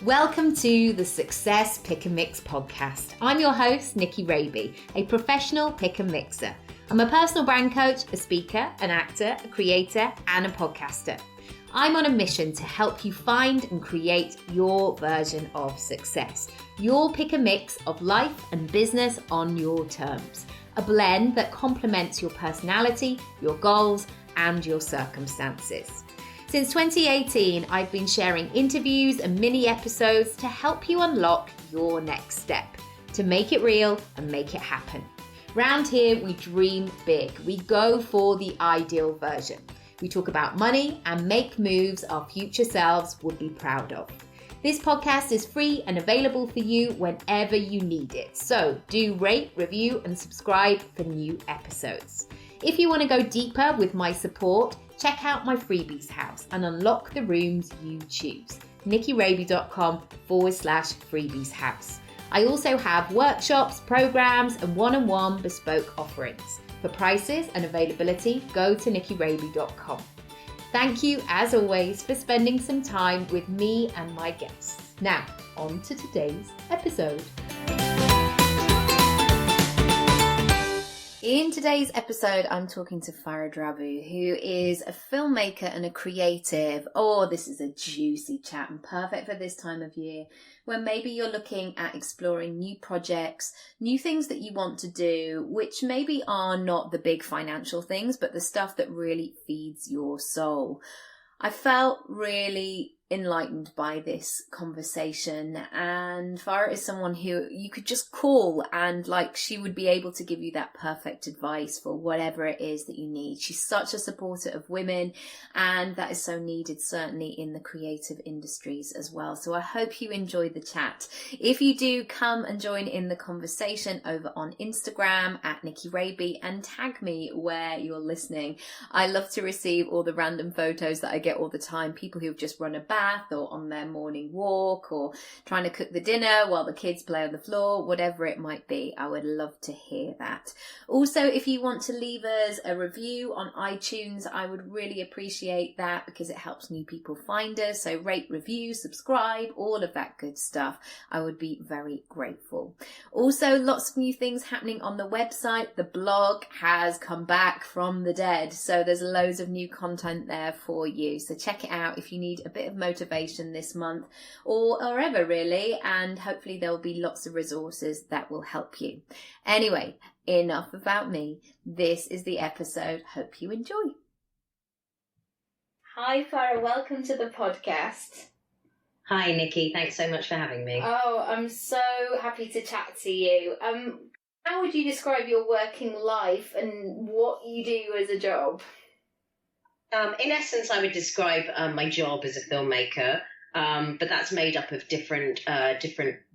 Welcome to the Success Pick and Mix podcast. I'm your host, Nicky Raby, a professional pick and mixer. I'm a personal brand coach, a speaker, an actor, a creator, and a podcaster. I'm on a mission to help you find and create your version of success. Your pick and mix of life and business on your terms. A blend that complements your personality, your goals, and your circumstances. Since 2018, I've been sharing interviews and mini episodes to help you unlock your next step, to make it real and make it happen. Round here, we dream big. We go for the ideal version. We talk about money and make moves our future selves would be proud of. This podcast is free and available for you whenever you need it. So do rate, review, and subscribe for new episodes. If you want to go deeper with my support, check out my freebies house and unlock the rooms you choose. nickyraby.com/freebies house. I also have workshops, programs, and one-on-one bespoke offerings. For prices and availability, go to nickyraby.com. Thank you, as always, for spending some time with me and my guests. Now, on to today's episode. In today's episode, I'm talking to Farrah Drabu, who is a filmmaker and a creative. Oh, this is a juicy chat and perfect for this time of year when maybe you're looking at exploring new projects, new things that you want to do, which maybe are not the big financial things, but the stuff that really feeds your soul. I felt really enlightened by this conversation, and Farrah is someone who you could just call and she would be able to give you that perfect advice for whatever it is that you need. She's such a supporter of women, and that is so needed certainly in the creative industries as well. So I hope you enjoy the chat. If you do, come and join in the conversation over on Instagram at Nicky Raby and tag me where you're listening. I love to receive all the random photos that I get all the time, people who've just run a bath or on their morning walk or trying to cook the dinner while the kids play on the floor, whatever it might be. I would love to hear that. Also, if you want to leave us a review on iTunes, I would really appreciate that because it helps new people find us. So rate, review, subscribe, all of that good stuff. I would be very grateful. Also, lots of new things happening on the website. The blog has come back from the dead. So there's loads of new content there for you. So check it out if you need a bit of motivation this month or ever really, and hopefully there will be lots of resources that will help you. Anyway, enough about me. This is the episode. Hope you enjoy. Hi Farrah, welcome to the podcast. Hi Nikki, thanks so much for having me. Oh, I'm so happy to chat to you. How would you describe your working life and what you do as a job? In essence, I would describe my job as a filmmaker, but that's made up of different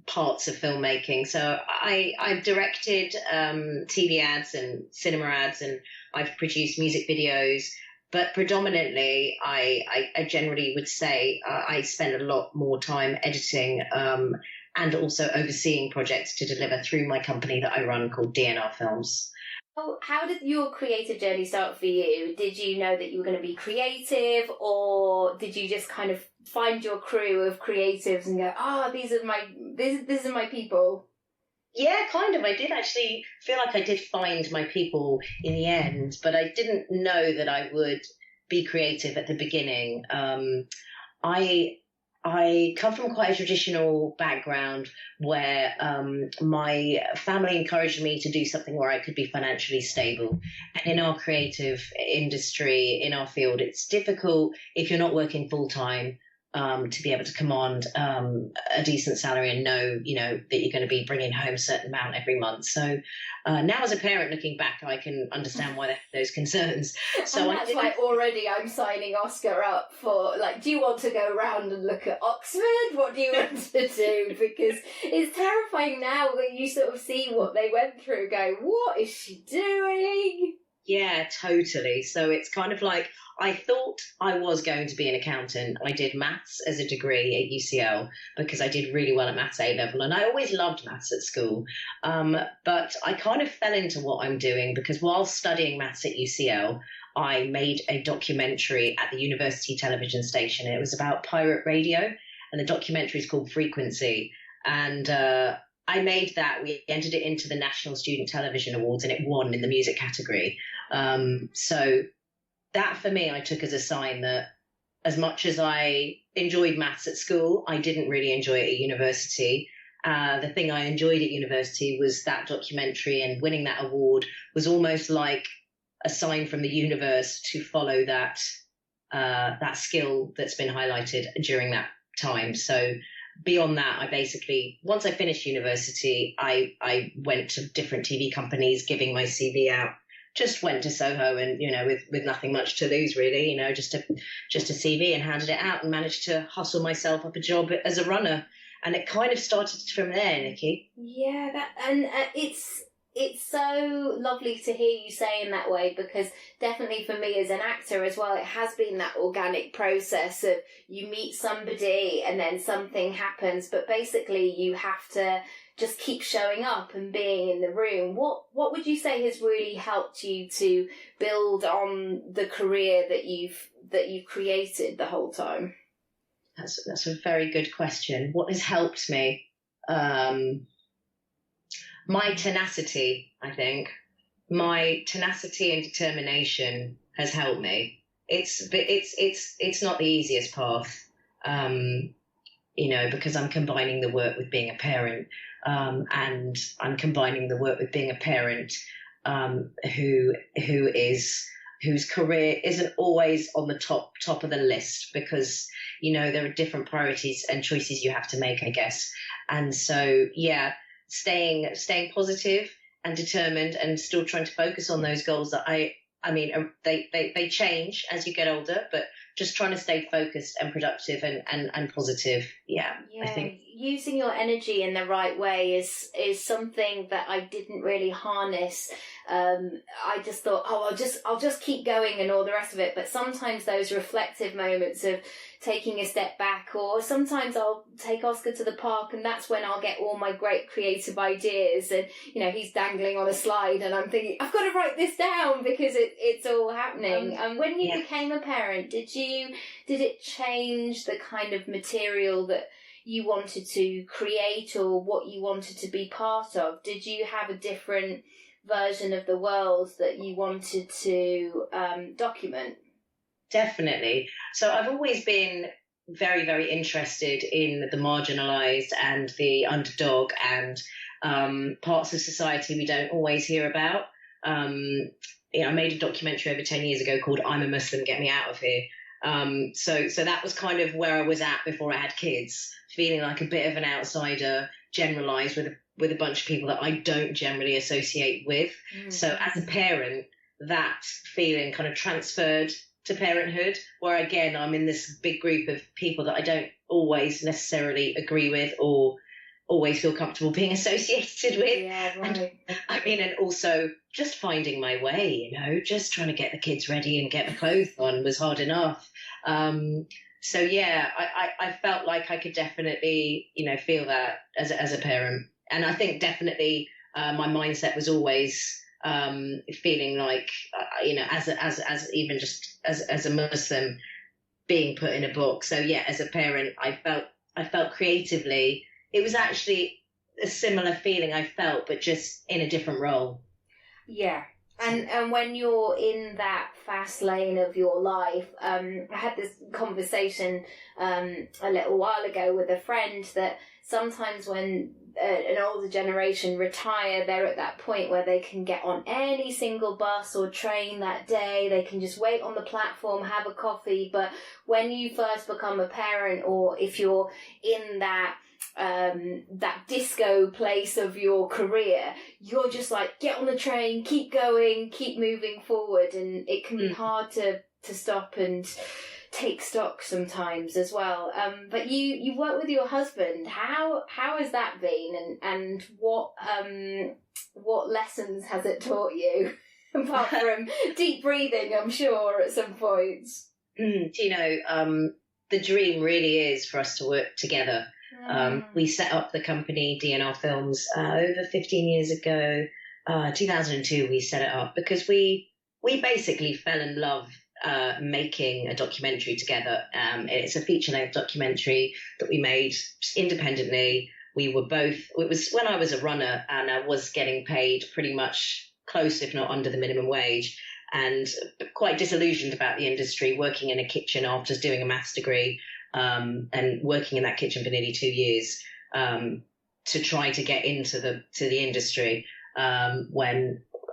parts of filmmaking. So I've directed TV ads and cinema ads, and I've produced music videos. But predominantly, I generally would say I spend a lot more time editing and also overseeing projects to deliver through my company that I run called DNR Films. Oh, how did your creative journey start for you? Did you know that you were going to be creative, or did you just kind of find your crew of creatives and go, these are my people? Yeah, kind of. I did actually feel like I did find my people in the end, but I didn't know that I would be creative at the beginning. I come from quite a traditional background where my family encouraged me to do something where I could be financially stable. And in our creative industry, in our field, it's difficult if you're not working full time to be able to command a decent salary and know, that you're going to be bringing home a certain amount every month. So now as a parent looking back, I can understand why they have those concerns. So and that's why already I'm signing Oscar up for, do you want to go around and look at Oxford? What do you want to do? Because it's terrifying now when you sort of see what they went through, go, what is she doing? Yeah, totally. So it's kind of like, I thought I was going to be an accountant. I did maths as a degree at UCL because I did really well at maths A level, and I always loved maths at school. But I kind of fell into what I'm doing because while studying maths at UCL, I made a documentary at the university television station. It was about pirate radio. and the documentary is called Frequency. And I made that. We entered it into the National Student Television Awards, and it won in the music category. So that for me, I took as a sign that as much as I enjoyed maths at school, I didn't really enjoy it at university. The thing I enjoyed at university was that documentary, and winning that award was almost like a sign from the universe to follow that that skill that's been highlighted during that time. So beyond that, I basically, once I finished university, I went to different TV companies giving my CV out. Just went to Soho and, with nothing much to lose really, just a CV, and handed it out and managed to hustle myself up a job as a runner. And it kind of started from there, Nikki. Yeah, it's so lovely to hear you saying that way, because definitely for me as an actor as well, it has been that organic process of you meet somebody and then something happens, but basically you have to just keep showing up and being in the room. What would you say has really helped you to build on the career that you've created the whole time? That's a very good question. What has helped me? My tenacity, I think. My tenacity and determination has helped me. It's not the easiest path, because I'm combining the work with being a parent, and I'm combining the work with being a parent whose career isn't always on the top of the list, because there are different priorities and choices you have to make, I guess. And so staying positive and determined, and still trying to focus on those goals that they change as you get older, but just trying to stay focused and productive and positive. I think using your energy in the right way is something that I didn't really harness. I just thought, I'll just keep going and all the rest of it. But sometimes those reflective moments of taking a step back, or sometimes I'll take Oscar to the park, and that's when I'll get all my great creative ideas. And he's dangling on a slide, and I'm thinking, I've got to write this down because it's all happening. And when you became a parent, did it change the kind of material that you wanted to create, or what you wanted to be part of? Did you have a different version of the world that you wanted to document? Definitely. So I've always been very, very interested in the marginalised and the underdog, and parts of society we don't always hear about. I made a documentary over 10 years ago called I'm a Muslim, Get Me Out of Here. So that was kind of where I was at before I had kids, feeling like a bit of an outsider, generalised with a bunch of people that I don't generally associate with. So as a parent, that feeling kind of transferred to parenthood, where again, I'm in this big group of people that I don't always necessarily agree with or always feel comfortable being associated with. Yeah, right. And also just finding my way, just trying to get the kids ready and get the clothes on was hard enough. I felt like I could definitely, feel that as a parent. And I think definitely my mindset was always feeling like, as even just as a Muslim being put in a box. So as a parent, I felt creatively, it was actually a similar feeling I felt, but just in a different role. Yeah. And when you're in that fast lane of your life, I had this conversation a little while ago with a friend that sometimes when an older generation retire, they're at that point where they can get on any single bus or train that day. They can just wait on the platform, have a coffee. But when you first become a parent, or if you're in that disco place of your career, you're just like, get on the train, keep going, keep moving forward, and it can be hard to stop and take stock sometimes as well. But you work with your husband. How has that been, and what lessons has it taught you apart from deep breathing, I'm sure, at some points? The dream really is for us to work together. We set up the company DNR Films over 15 years ago. 2002 we set it up because we basically fell in love making a documentary together. It's a feature-length documentary that we made independently. We were both, it was when I was a runner and I was getting paid pretty much close, if not under the minimum wage, and quite disillusioned about the industry, working in a kitchen after doing a maths degree, and working in that kitchen for nearly 2 years, to try to get into the industry, so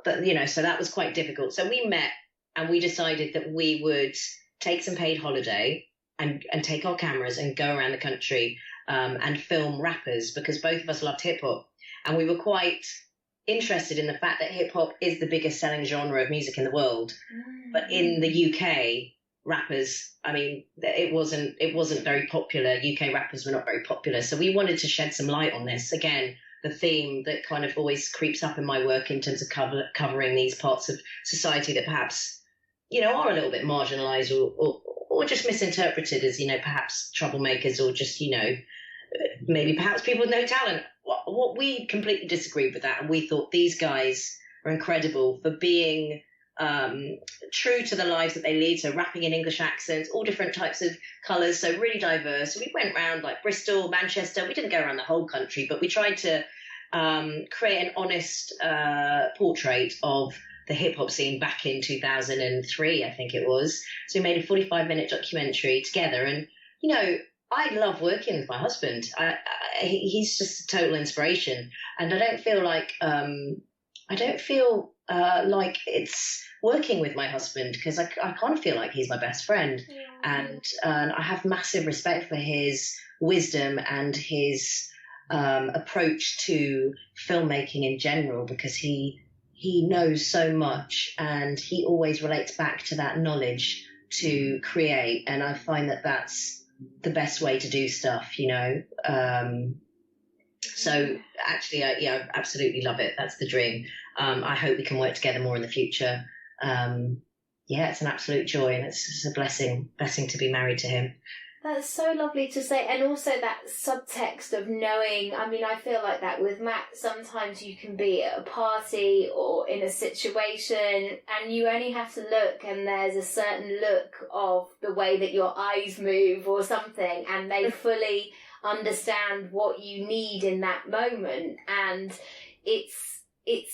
that was quite difficult. So we met and we decided that we would take some paid holiday and take our cameras and go around the country, and film rappers, because both of us loved hip hop. And we were quite interested in the fact that hip hop is the biggest selling genre of music in the world. But in the UK, rappers, I mean, it wasn't very popular. UK rappers were not very popular. So we wanted to shed some light on this. Again, the theme that kind of always creeps up in my work in terms of covering these parts of society that perhaps, are a little bit marginalized or just misinterpreted as, perhaps troublemakers, or just, maybe perhaps people with no talent. What we completely disagreed with that. And we thought these guys are incredible for being true to the lives that they lead. So rapping in English accents, all different types of colours, so really diverse. We went around like Bristol, Manchester. We didn't go around the whole country, but we tried to create an honest portrait of the hip hop scene back in 2003, I think it was. So we made a 45-minute documentary together. And, I love working with my husband. He's just a total inspiration. And I don't feel like it's working with my husband, because I kind of feel like he's my best friend. Yeah. And I have massive respect for his wisdom and his approach to filmmaking in general, because he knows so much and he always relates back to that knowledge to create. And I find that that's the best way to do stuff, So actually, I absolutely love it. That's the dream. I hope we can work together more in the future. It's an absolute joy, and it's a blessing to be married to him. That's so lovely to say. And also that subtext of knowing, I mean, I feel like that with Matt, sometimes you can be at a party or in a situation and you only have to look and there's a certain look of the way that your eyes move or something, and they fully understand what you need in that moment. And it's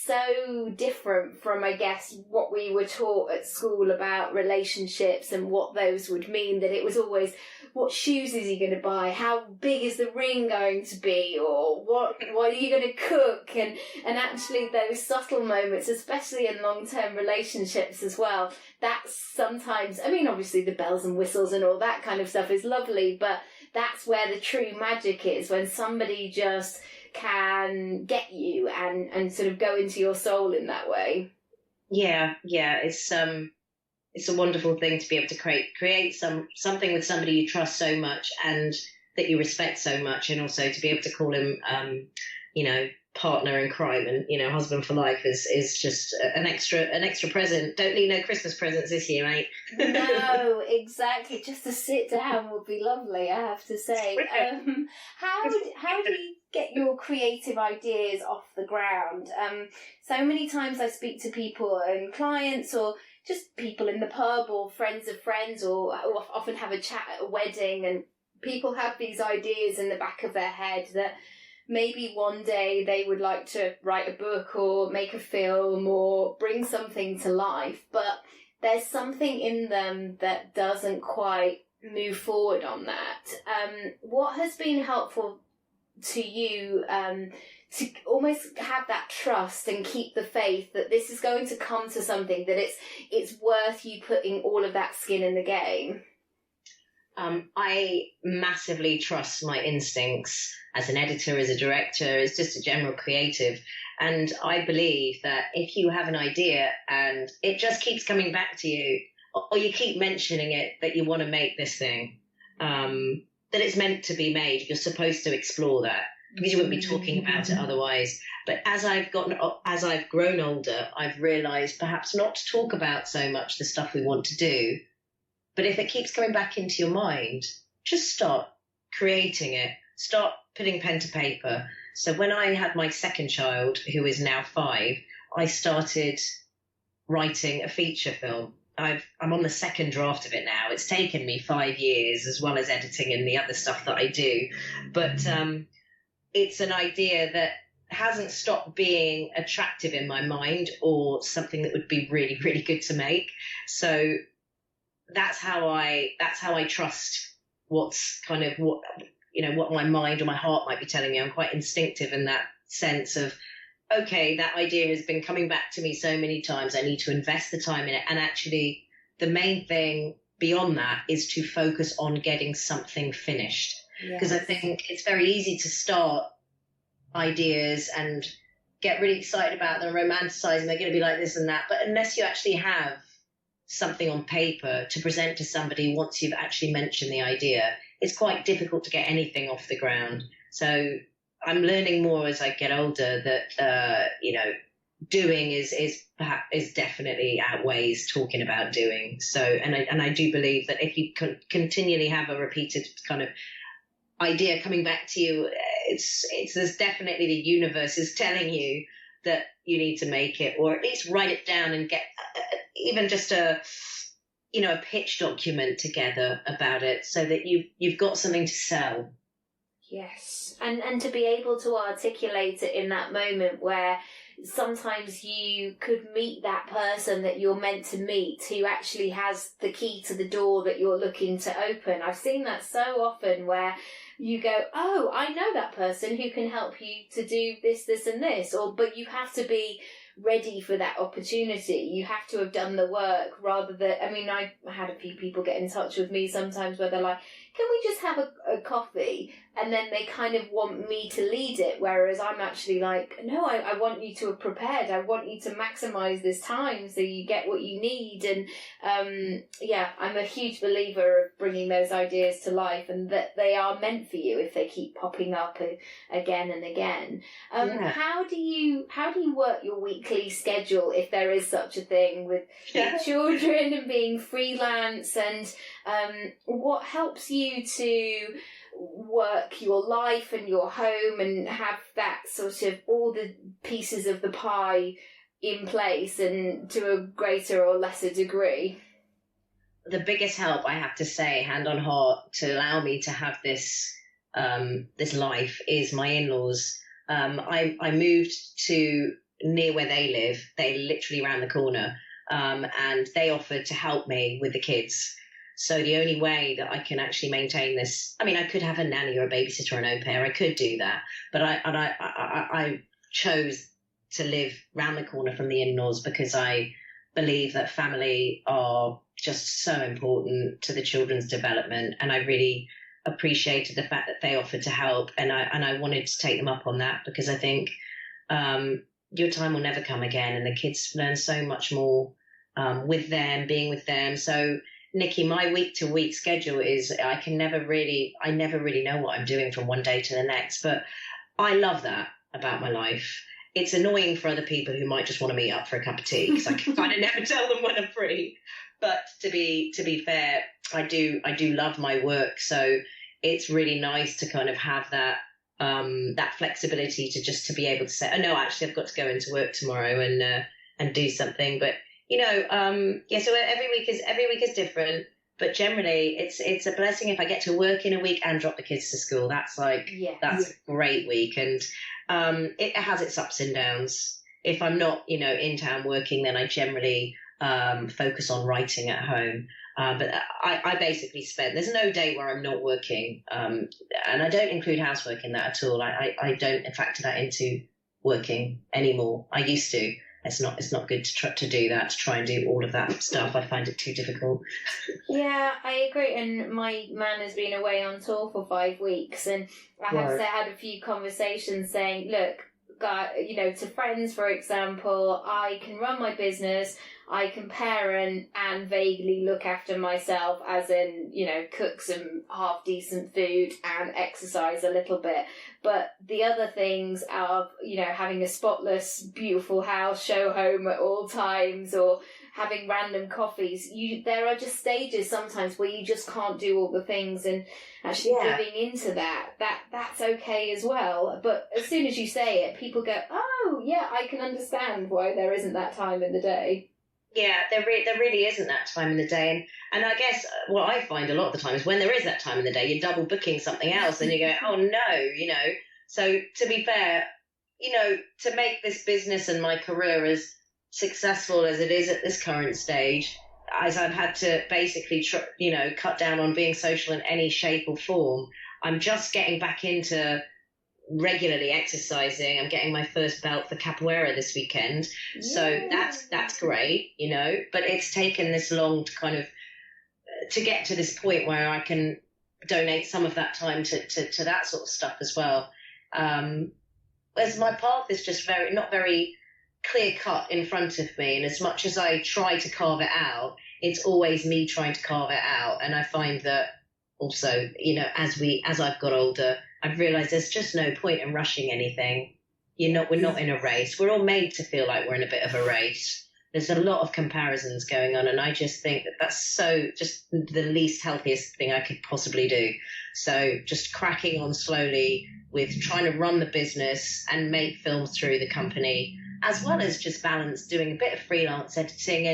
so different from, I guess, what we were taught at school about relationships and what those would mean, that it was always, what shoes is he going to buy? How big is the ring going to be? Or what are you going to cook? And actually those subtle moments, especially in long-term relationships as well, that's sometimes, I mean, obviously the bells and whistles and all that kind of stuff is lovely, but that's where the true magic is, when somebody just can get you and sort of go into your soul in that way. Yeah, it's a wonderful thing to be able to create something with somebody you trust so much and that you respect so much, and also to be able to call him partner in crime and husband for life is just an extra present. Don't need no Christmas presents this year, mate. No, exactly. Just to sit down would be lovely, I have to say. How do you get your creative ideas off the ground? So many times I speak to people and clients or just people in the pub or friends of friends, or often have a chat at a wedding, and people have these ideas in the back of their head that maybe one day they would like to write a book or make a film or bring something to life, but there's something in them that doesn't quite move forward on that. What has been helpful to you to almost have that trust and keep the faith that this is going to come to something, that it's worth you putting all of that skin in the game? I massively trust my instincts as an editor, as a director, as just a general creative. And I believe that if you have an idea and it just keeps coming back to you, or you keep mentioning it, that you want to make this thing, that it's meant to be made, you're supposed to explore that, because you wouldn't be talking about it otherwise. But as I've grown older, I've realised perhaps not to talk about so much the stuff we want to do. But if it keeps coming back into your mind, just start creating it. Start putting pen to paper. So when I had my second child, who is now 5, I started writing a feature film. I'm on the second draft of it now. It's taken me 5 years, as well as editing and the other stuff that I do. But it's an idea that hasn't stopped being attractive in my mind, or something that would be really, really good to make. So that's how I trust what's kind of what my mind or my heart might be telling me. I'm quite instinctive in that sense of, okay, that idea has been coming back to me so many times. I need to invest the time in it. And actually, the main thing beyond that is to focus on getting something finished. Because I think it's very easy to start ideas and get really excited about them, romanticize, and they're going to be like this and that. But unless you actually have something on paper to present to somebody once you've actually mentioned the idea, it's quite difficult to get anything off the ground. So I'm learning more as I get older that doing is definitely outweighs talking about doing. So and I do believe that if you continually have a repeated kind of idea coming back to you, it's there's definitely the universe is telling you that you need to make it, or at least write it down and get even just a pitch document together about it, so that you've got something to sell. Yes, and to be able to articulate it in that moment where sometimes you could meet that person that you're meant to meet, who actually has the key to the door that you're looking to open. I've seen that so often where you go, oh, I know that person who can help you to do this, this and this, but you have to be ready for that opportunity. You have to have done the work, rather than, I had a few people get in touch with me sometimes where they're like, can we just have a coffee? And then they kind of want me to lead it, whereas I'm actually like, no, I want you to have prepared. I want you to maximise this time so you get what you need. And I'm a huge believer of bringing those ideas to life, and that they are meant for you if they keep popping up again and again. How do you work your weekly schedule, if there is such a thing, with your children and being freelance? And what helps you to work your life and your home and have that sort of all the pieces of the pie in place, and to a greater or lesser degree? The biggest help, I have to say, hand on heart, to allow me to have this life is my in-laws. I moved to near where they live. They literally around the corner, and they offered to help me with the kids. So the only way that I can actually maintain this, I could have a nanny or a babysitter or an au pair. I could do that, but I chose to live round the corner from the in-laws, because I believe that family are just so important to the children's development, and I really appreciated the fact that they offered to help, and I wanted to take them up on that, because I think your time will never come again, and the kids learn so much more with them, being with them. So Nicky, my week to week schedule is I never really know what I'm doing from one day to the next, but I love that about my life. It's annoying for other people who might just want to meet up for a cup of tea, because I can kind of never tell them when I'm free. But to be fair, I do love my work, so it's really nice to kind of have that that flexibility to be able to say, oh no, actually I've got to go into work tomorrow and do something. But so every week is different, but generally it's a blessing if I get to work in a week and drop the kids to school. That's a great week, and it has its ups and downs. If I'm not in town working, then I generally focus on writing at home. But I basically there's no day where I'm not working, and I don't include housework in that at all. I don't factor that into working anymore. I used to. It's not good to do that, to try and do all of that stuff. I find it too difficult. Yeah, I agree. And my man has been away on tour for 5 weeks, and I have had a few conversations saying, look, to friends, for example, I can run my business, I can parent and vaguely look after myself, as in, cook some half decent food and exercise a little bit. But the other things are, having a spotless, beautiful house, show home at all times, or having random coffees. There are just stages sometimes where you just can't do all the things, and actually giving into that's okay as well. But as soon as you say it, people go, oh, yeah, I can understand why there isn't that time in the day. Yeah, there really isn't that time in the day. And I guess what I find a lot of the time is when there is that time in the day, you're double booking something else and you go, oh no. So to be fair, to make this business and my career as successful as it is at this current stage, as I've had to basically, cut down on being social in any shape or form, I'm just getting back into regularly exercising. I'm getting my first belt for capoeira this weekend. Yeah. So that's great, but it's taken this long to kind of to get to this point where I can donate some of that time to that sort of stuff as well. As my path is just not very clear cut in front of me, and as much as I try to carve it out, it's always me trying to carve it out. And I find that also, as I've got older, I've realised there's just no point in rushing anything. We're not in a race. We're all made to feel like we're in a bit of a race. There's a lot of comparisons going on, and I just think that that's just the least healthiest thing I could possibly do. So just cracking on slowly with trying to run the business and make films through the company, as well as just balance doing a bit of freelance editing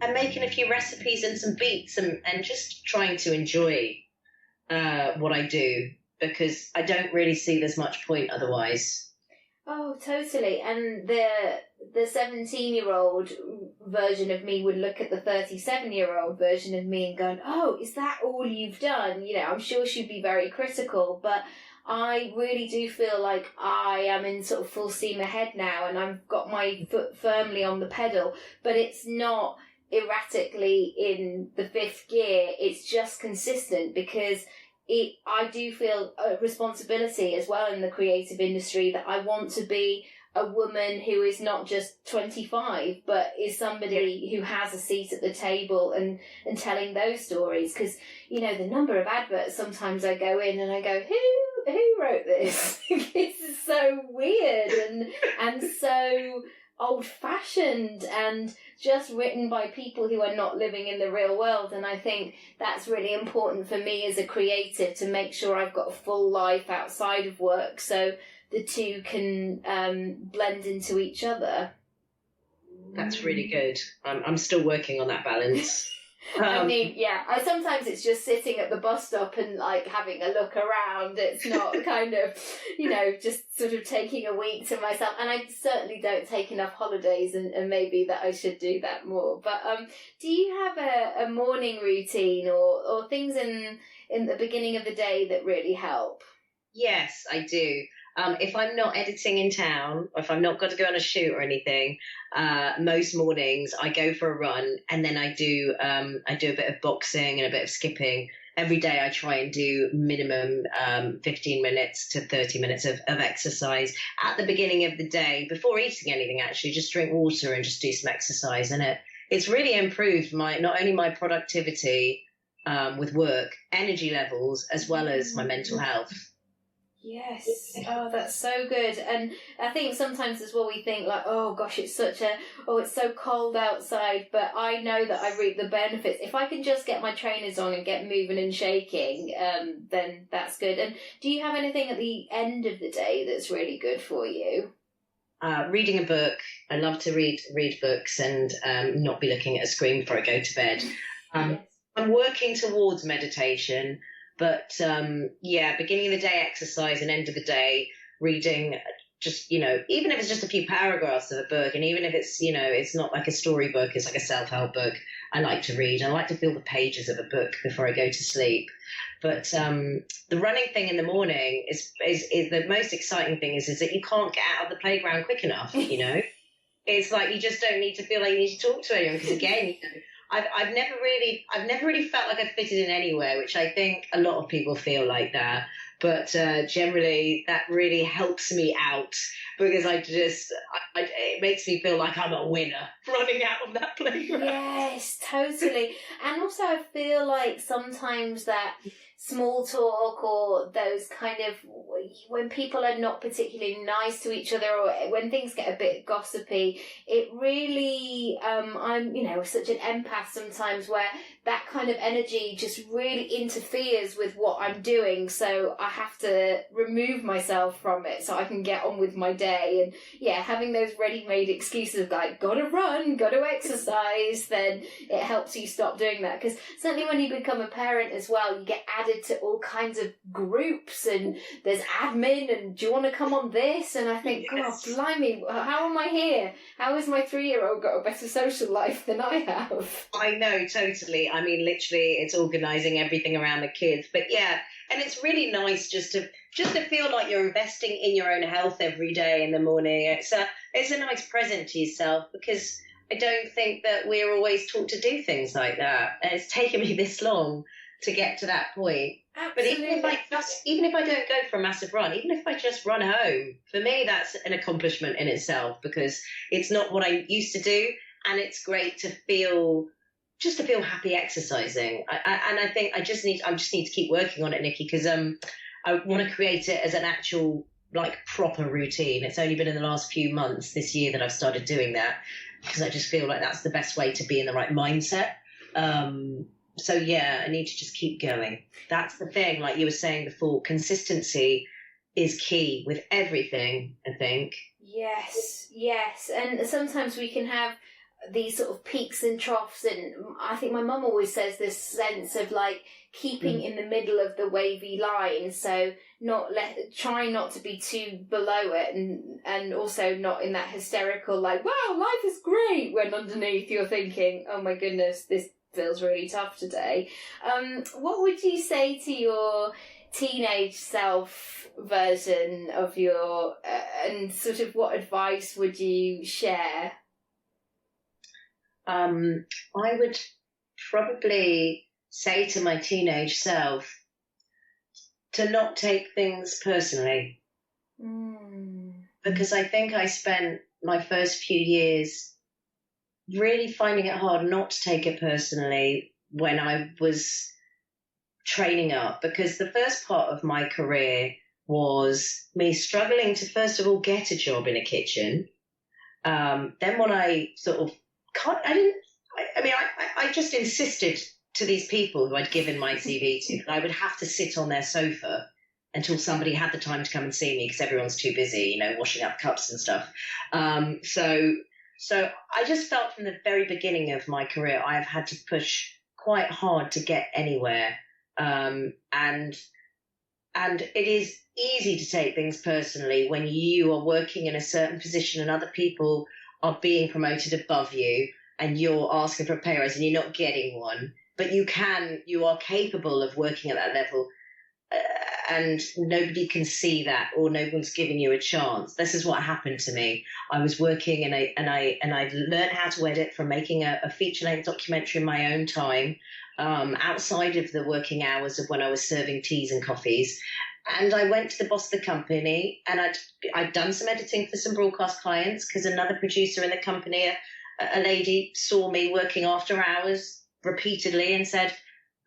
and making a few recipes and some beats and just trying to enjoy what I do, because I don't really see there's much point otherwise. Oh, totally. And the 17-year-old version of me would look at the 37-year-old version of me and go, oh, is that all you've done? I'm sure she'd be very critical, but I really do feel like I am in sort of full steam ahead now, and I've got my foot firmly on the pedal, but it's not erratically in the fifth gear. It's just consistent, because I do feel a responsibility as well in the creative industry that I want to be a woman who is not just 25, but is somebody who has a seat at the table and telling those stories. Because, the number of adverts, sometimes I go in and I go, who wrote this? This is so weird and so old-fashioned and just written by people who are not living in the real world. And I think that's really important for me as a creative, to make sure I've got a full life outside of work, so the two can blend into each other. That's really good. I'm still working on that balance. Sometimes it's just sitting at the bus stop and like having a look around. It's not kind of, just sort of taking a week to myself. And I certainly don't take enough holidays, and maybe that I should do that more. But do you have a morning routine or things in the beginning of the day that really help? Yes, I do. If I'm not editing in town, or if I'm not got to go on a shoot or anything, most mornings I go for a run, and then I do a bit of boxing and a bit of skipping. Every day I try and do minimum 15 minutes to 30 minutes of exercise at the beginning of the day, before eating anything actually. Just drink water and just do some exercise, and it's really improved not only my productivity with work, energy levels, as well as my mental health. Yes. Oh, that's so good. And I think sometimes as well we think like, oh gosh, it's so cold outside, but I know that I reap the benefits. If I can just get my trainers on and get moving and shaking, then that's good. And do you have anything at the end of the day that's really good for you? Reading a book. I love to read books and not be looking at a screen before I go to bed. Yes. I'm working towards meditation. But, beginning of the day exercise and end of the day reading, just, even if it's just a few paragraphs of a book, and even if it's, it's not like a storybook, it's like a self-help book, I like to read. I like to feel the pages of a book before I go to sleep. But the running thing in the morning is the most exciting thing is that you can't get out of the playground quick enough, It's like you just don't need to feel like you need to talk to anyone, because, again, I've never really felt like I fitted in anywhere, which I think a lot of people feel like that. But generally, that really helps me out, because it makes me feel like I'm a winner running out of that playground. Yes, totally. And also, I feel like sometimes that small talk, or those kind of, when people are not particularly nice to each other, or when things get a bit gossipy, it really, I'm, such an empath sometimes, where that kind of energy just really interferes with what I'm doing, so I have to remove myself from it so I can get on with my day. And yeah, having those ready-made excuses like gotta run, gotta exercise, then it helps you stop doing that. Because certainly when you become a parent as well, you get added to all kinds of groups, and there's admin, and do you want to come on this? And I think, Yes. God, blimey, how am I here? How has my 3-year-old got a better social life than I have? I know, totally. I mean, literally, it's organising everything around the kids. But yeah, and it's really nice just to feel like you're investing in your own health every day in the morning. It's a nice present to yourself, because I don't think that we're always taught to do things like that. And it's taken me this long to get to that point. Absolutely. But even if I don't go for a massive run, even if I just run home, for me that's an accomplishment in itself, because it's not what I used to do, and it's great to feel happy exercising. I think I just need to keep working on it, Nicky, because I want to create it as an actual like proper routine. It's only been in the last few months this year that I've started doing that, because I just feel like that's the best way to be in the right mindset. So yeah, I need to just keep going. That's the thing, like you were saying before, consistency is key with everything, I think. Yes. And sometimes we can have these sort of peaks and troughs, and I think my mum always says this sense of like keeping in the middle of the wavy line, so try not to be too below it, and also not in that hysterical like, wow, life is great, when underneath you're thinking, oh my goodness, this feels really tough today. What would you say to your teenage self version of your and sort of what advice would you share? I would probably say to my teenage self to not take things personally. Because I think I spent my first few years really finding it hard not to take it personally when I was training up, because the first part of my career was me struggling to first of all get a job in a kitchen. Then when I sort of I just insisted to these people who I'd given my CV to that I would have to sit on their sofa until somebody had the time to come and see me, because everyone's too busy, washing up cups and stuff. So I just felt from the very beginning of my career, I have had to push quite hard to get anywhere. And it is easy to take things personally when you are working in a certain position and other people are being promoted above you and you're asking for a pay rise and you're not getting one, but you are capable of working at that level, and nobody can see that, or no one's giving you a chance. This is what happened to me. I was working and I learned how to edit from making a feature-length documentary in my own time, outside of the working hours of when I was serving teas and coffees. And I went to the boss of the company, and I'd done some editing for some broadcast clients, because another producer in the company, a lady, saw me working after hours repeatedly and said,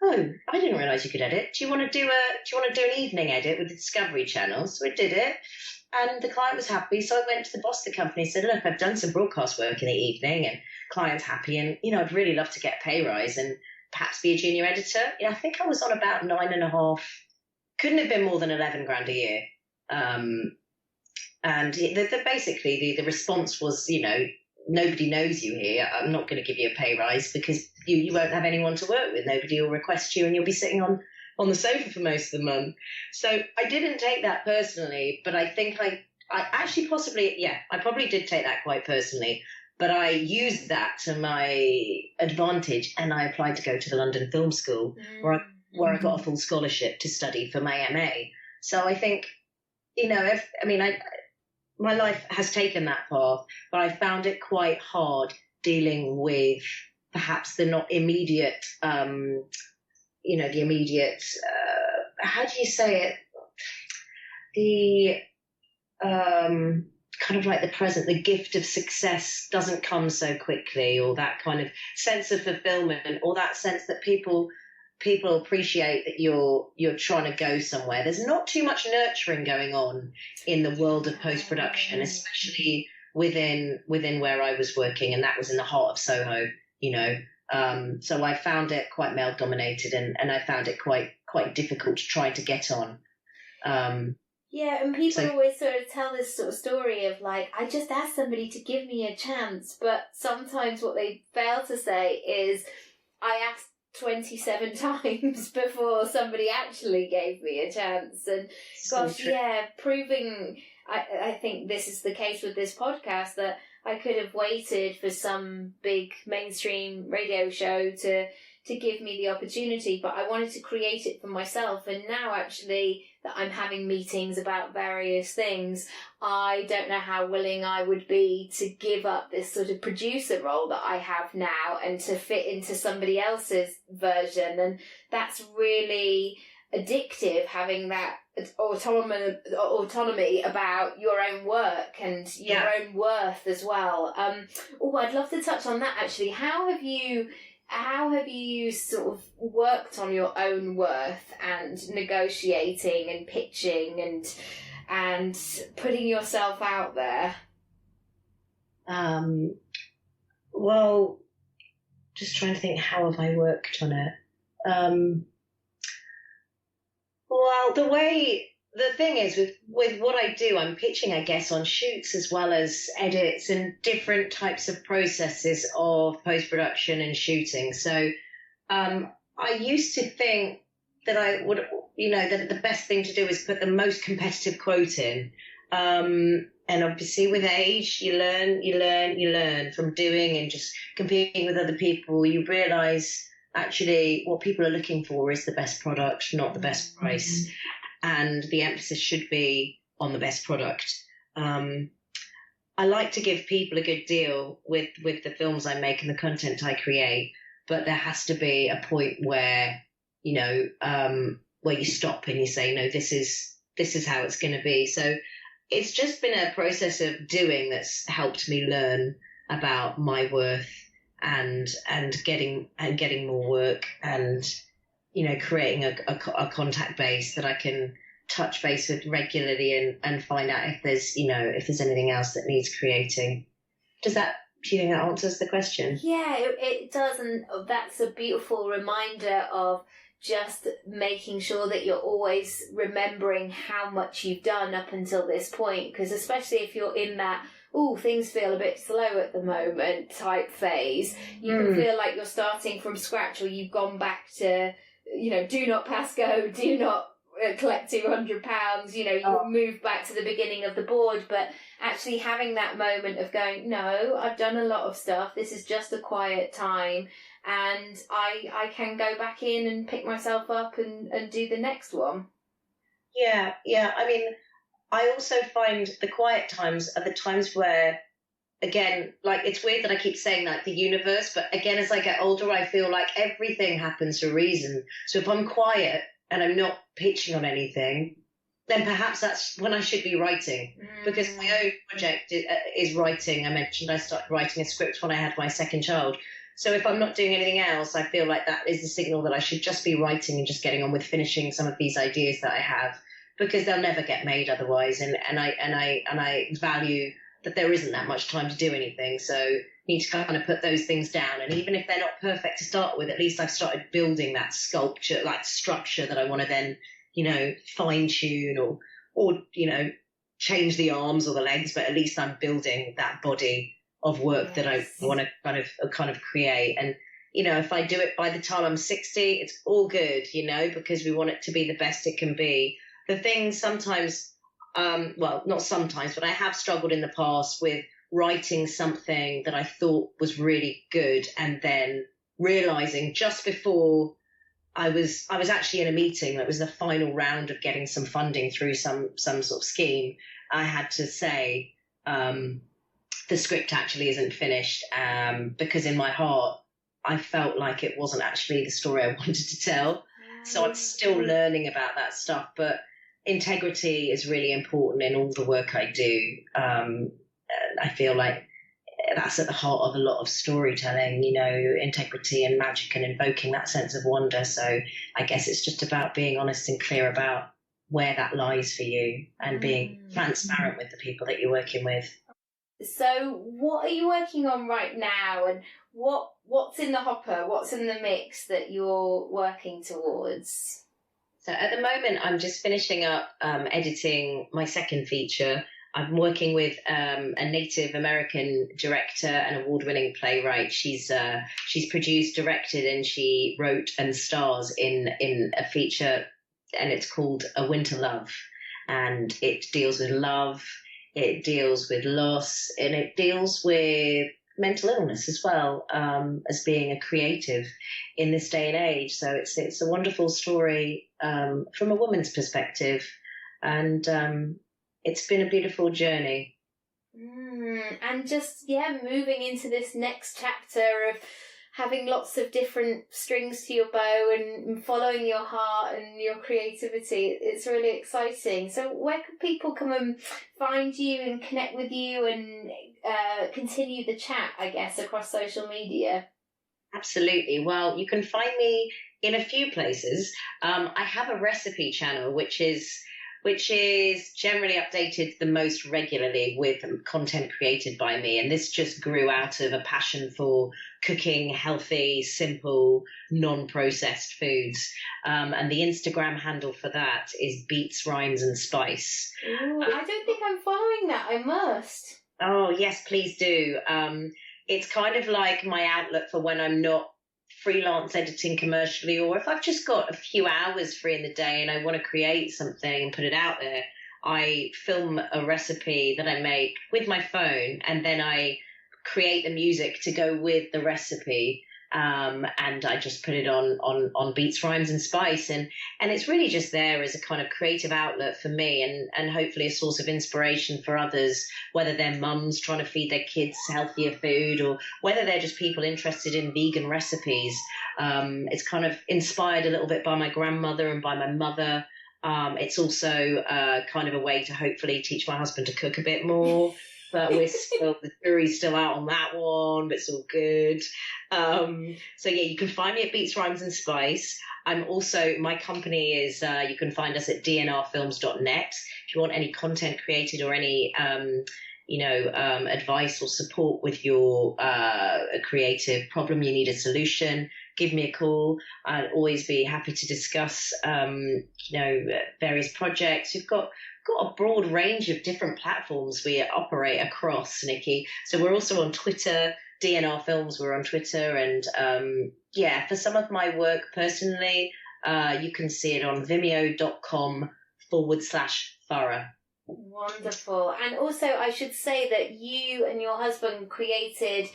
"Oh, I didn't realise you could edit. Do you want to do an evening edit with the Discovery Channel?" So I did it, and the client was happy. So I went to the boss of the company and said, "Look, I've done some broadcast work in the evening, and client's happy, and I'd really love to get a pay rise and perhaps be a junior editor." I think I was on about 9.5. Couldn't have been more than 11 grand a year. And basically the response was, nobody knows you here. I'm not going to give you a pay rise because you won't have anyone to work with. Nobody will request you and you'll be sitting on the sofa for most of the month. So I didn't take that personally, but I think I actually I probably did take that quite personally, but I used that to my advantage, and I applied to go to the London Film School where I got a full scholarship to study for my MA. So I think, my life has taken that path, but I found it quite hard dealing with perhaps the not immediate, how do you say it? Kind of like the present, the gift of success doesn't come so quickly, or that kind of sense of fulfillment, or that sense that people appreciate that you're trying to go somewhere. There's not too much nurturing going on in the world of post-production, especially within where I was working, and that was in the heart of Soho. So I found it quite male dominated, and I found it quite difficult to try to get on. Yeah, and people So always sort of tell this sort of story of like, I just asked somebody to give me a chance, but sometimes what they fail to say is, I asked 27 times before somebody actually gave me a chance. And gosh, yeah, proving, I think this is the case with this podcast, that I could have waited for some big mainstream radio show to give me the opportunity, but I wanted to create it for myself. And now actually that I'm having meetings about various things, I don't know how willing I would be to give up this sort of producer role that I have now and to fit into somebody else's version. And that's really addictive, having that autonomy about your own work and your own worth as well. I'd love to touch on that actually. How have you sort of worked on your own worth and negotiating and pitching and putting yourself out there? Well, just trying to think, how have I worked on it? Well, the thing is with what I do, I'm pitching, I guess, on shoots as well as edits and different types of processes of post-production and shooting. So I used to think that I would, that the best thing to do is put the most competitive quote in. And obviously with age, you learn from doing and just competing with other people. You realise actually what people are looking for is the best product, not the best price. Mm-hmm. And the emphasis should be on the best product. I like to give people a good deal with the films I make and the content I create, but there has to be a point where, where you stop and you say, no, this is how it's going to be. So it's just been a process of doing that's helped me learn about my worth and getting more work and, creating a contact base that I can touch base with regularly and find out if there's anything else that needs creating. Do you think that answers the question? Yeah, it does. And that's a beautiful reminder of just making sure that you're always remembering how much you've done up until this point. Because especially if you're in that, things feel a bit slow at the moment type phase, you can feel like you're starting from scratch, or you've gone back to, do not pass go, do not collect £200, you move back to the beginning of the board. But actually having that moment of going, no, I've done a lot of stuff, this is just a quiet time, and I can go back in and pick myself up and do the next one. Yeah. I mean, I also find the quiet times are the times where, again, like, it's weird that I keep saying like the universe, but again, as I get older, I feel like everything happens for a reason. So if I'm quiet and I'm not pitching on anything, then perhaps that's when I should be writing. Because my own project is writing. I mentioned I started writing a script when I had my second child. So if I'm not doing anything else, I feel like that is the signal that I should just be writing and just getting on with finishing some of these ideas that I have, because they'll never get made otherwise. And I value that there isn't that much time to do anything. So need to kind of put those things down. And even if they're not perfect to start with, at least I've started building that sculpture, like structure that I want to then, fine tune or change the arms or the legs, but at least I'm building that body of work that I want to kind of create. And, if I do it by the time I'm 60, it's all good, because we want it to be the best it can be. The thing sometimes, not sometimes, but I have struggled in the past with writing something that I thought was really good and then realizing just before I was actually in a meeting that was the final round of getting some funding through some sort of scheme, I had to say the script actually isn't finished, because in my heart I felt like it wasn't actually the story I wanted to tell. So I'm still learning about that stuff, but integrity is really important in all the work I do. I feel like that's at the heart of a lot of storytelling, integrity and magic and invoking that sense of wonder. So I guess it's just about being honest and clear about where that lies for you and being transparent with the people that you're working with. So what are you working on right now, and what what's in the hopper? What's in the mix that you're working towards? So at the moment, I'm just finishing up editing my second feature. I'm working with a Native American director and award-winning playwright. She's produced, directed, and she wrote and stars in a feature, and it's called A Winter Love. And it deals with love, it deals with loss, and it deals with mental illness as well, as being a creative in this day and age. So it's a wonderful story from a woman's perspective, and it's been a beautiful journey. And just, moving into this next chapter of having lots of different strings to your bow and following your heart and your creativity. It's really exciting. So where can people come and find you and connect with you and continue the chat, I guess, across social media? Absolutely. Well, you can find me in a few places. I have a recipe channel, which is generally updated the most regularly with content created by me. And this just grew out of a passion for cooking healthy, simple, non-processed foods. And the Instagram handle for that is Beats, Rhymes and Spice. Ooh, I don't think I'm following that. I must. Oh, yes, please do. It's kind of like my outlet for when I'm not freelance editing commercially, or if I've just got a few hours free in the day and I want to create something and put it out there. I film a recipe that I make with my phone, and then I create the music to go with the recipe, and I just put it on Beats, Rhymes and Spice, and it's really just there as a kind of creative outlet for me, and hopefully a source of inspiration for others, whether they're mums trying to feed their kids healthier food, or whether they're just people interested in vegan recipes. It's kind of inspired a little bit by my grandmother and by my mother. It's also kind of a way to hopefully teach my husband to cook a bit more. But the jury's still out on that one, but it's all good. So yeah, you can find me at Beats, Rhymes and Spice. I'm also, my company is, you can find us at dnrfilms.net. If you want any content created or any, advice or support with your creative problem, you need a solution, give me a call. I'd always be happy to discuss, various projects. We've got a broad range of different platforms we operate across, Nikki. So we're also on Twitter, DNR Films, we're on Twitter. And for some of my work personally, you can see it on vimeo.com/Farrah. Wonderful. And also I should say that you and your husband created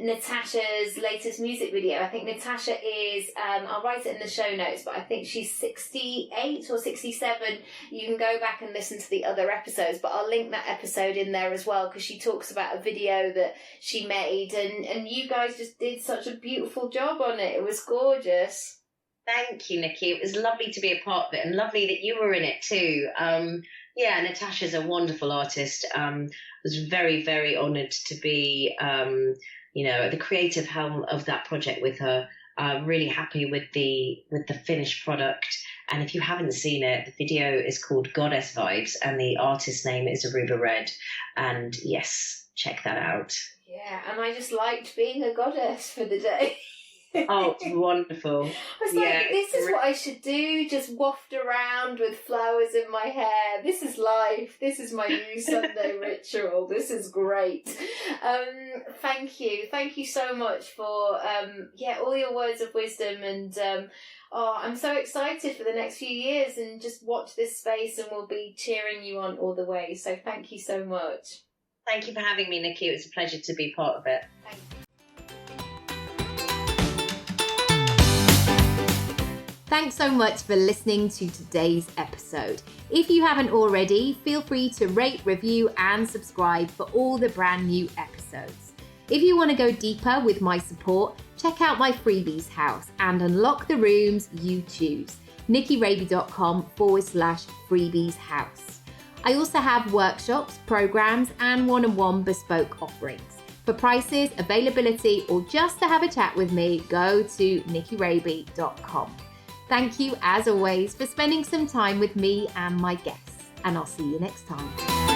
Natasha's latest music video. I think Natasha is, I'll write it in the show notes, but I think she's 68 or 67. You can go back and listen to the other episodes, but I'll link that episode in there as well, because she talks about a video that she made, and you guys just did such a beautiful job on it. It was gorgeous. Thank you, Nikki. It was lovely to be a part of it, and lovely that you were in it too. Natasha's a wonderful artist. Was very, very honoured to be, at the creative helm of that project with her. Really happy with the finished product. And if you haven't seen it, the video is called Goddess Vibes, and the artist's name is Aruba Red. And yes, check that out. Yeah, and I just liked being a goddess for the day. Oh, it's wonderful. I was like, this is what I should do, just waft around with flowers in my hair. This is life. This is my new Sunday ritual. This is great. Thank you. Thank you so much for, all your words of wisdom. And I'm so excited for the next few years, and just watch this space, and we'll be cheering you on all the way. So thank you so much. Thank you for having me, Nikki. It was a pleasure to be part of it. Thank you. Thanks so much for listening to today's episode. If you haven't already, feel free to rate, review and subscribe for all the brand new episodes. If you want to go deeper with my support, check out my freebies house and unlock the rooms you choose. nickyraby.com/freebies house. I also have workshops, programs and one-on-one bespoke offerings. For prices, availability or just to have a chat with me, go to nickyraby.com. Thank you, as always, for spending some time with me and my guests, and I'll see you next time.